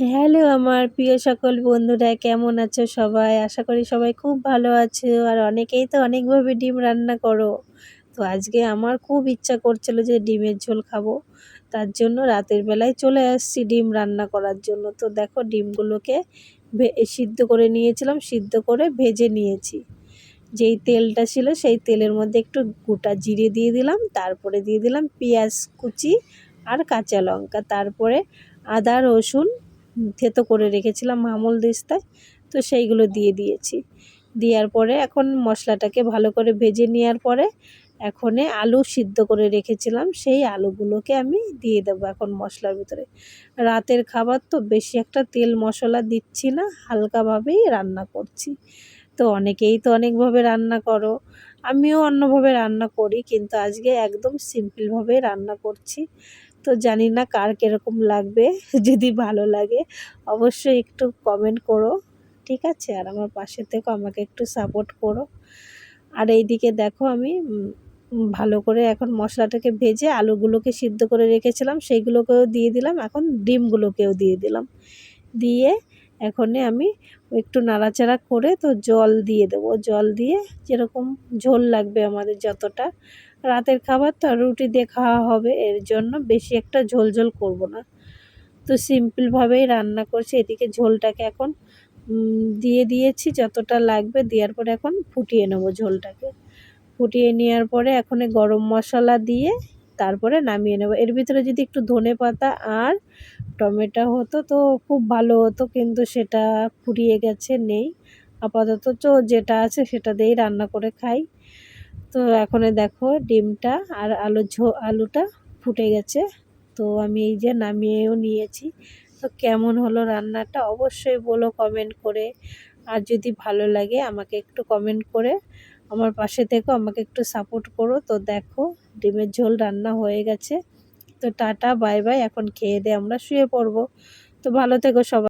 Hello আমার প্রিয় সকল বন্ধুরা, কেমন আছো সবাই? আশা করি সবাই খুব ভালো আছো। আর অনেকেই তো অনেকভাবে ডিম রান্না করো। তো আজকে আমার খুব ইচ্ছা করছিল যে ডিমের ঝোল খাবো। তার জন্য রাতের বেলায় চলে আসছি ডিম রান্না করার জন্য। তো দেখো ডিমগুলোকে সিদ্ধ করে নিয়েছিলাম, সিদ্ধ করে ভেজে নিয়েছি। যেই তেলটা ছিল সেই তেলের মধ্যে একটু গোটা জিরে দিয়ে দিলাম, তারপরে দিয়ে দিলাম পেঁয়াজ কুচি আর কাঁচা লঙ্কা, তারপরে আদা রসুন থেতো করে রেখেছিলাম আমুল দিস্তায়, তো সেইগুলো দিয়ে দিয়েছি। দেওয়ার পরে এখন মশলাটাকে ভালো করে ভেজে নেওয়ার পরে এখনে আলু সিদ্ধ করে রেখেছিলাম, সেই আলুগুলোকে আমি দিয়ে দেবো এখন মশলার ভিতরে। রাতের খাবার তো বেশি একটা তেল মশলা দিচ্ছি না, হালকাভাবেই রান্না করছি। তো অনেকেই তো অনেকভাবে রান্না করো, আমিও অন্যভাবে রান্না করি, কিন্তু আজকে একদম সিম্পলভাবে রান্না করছি। তো জানি না কার কীরকম লাগবে, যদি ভালো লাগে অবশ্যই একটু কমেন্ট করো, ঠিক আছে? আর আমার পাশে থেকো, আমাকে একটু সাপোর্ট করো। আর এইদিকে দেখো আমি ভালো করে এখন মশলাটাকে ভেজে আলুগুলোকে সিদ্ধ করে রেখেছিলাম সেইগুলোকেও দিয়ে দিলাম, এখন ডিমগুলোকেও দিয়ে দিলাম। দিয়ে এখনে আমি একটু নাড়াচাড়া করে তো জল দিয়ে দেবো। জল দিয়ে যেরকম ঝোল লাগবে আমাদের যতটা, রাতের খাবার তো রুটি দিয়ে খাওয়া হবে, এর জন্য বেশি একটা ঝোল ঝোল করব না। তো সিম্পলভাবেই রান্না করছি। এদিকে ঝোলটাকে এখন দিয়ে দিয়েছি যতটা লাগবে, দেওয়ার পরে এখন ফুটিয়ে নেব ঝোলটাকে। ফুটিয়ে নেওয়ার পরে এখন গরম মশলা দিয়ে তারপরে নামিয়ে নেব। এর ভিতরে যদি একটু ধনেপাতা আর টমেটো হতো তো খুব ভালো হতো, কিন্তু সেটা ফুরিয়ে গেছে, নেই। আপাতত তো যেটা আছে সেটা দিয়েই রান্না করে খাই। তো এখন দেখো ডিমটা আর আলুটা ফুটে গেছে। তো আমি এই যে নামিয়েও নিয়েছি। তো কেমন হলো রান্নাটা অবশ্যই বলো কমেন্ট করে। আর যদি ভালো লাগে আমাকে একটু কমেন্ট করে আমার পাশে থেকো, আমাকে একটু সাপোর্ট করো। তো দেখো ডিমের ঝোল রান্না হয়ে গেছে। তো টাটা বাই বাই, এখন খেয়ে দিয়ে আমরা শুয়ে পড়বো। তো ভালো থেকো সবাই।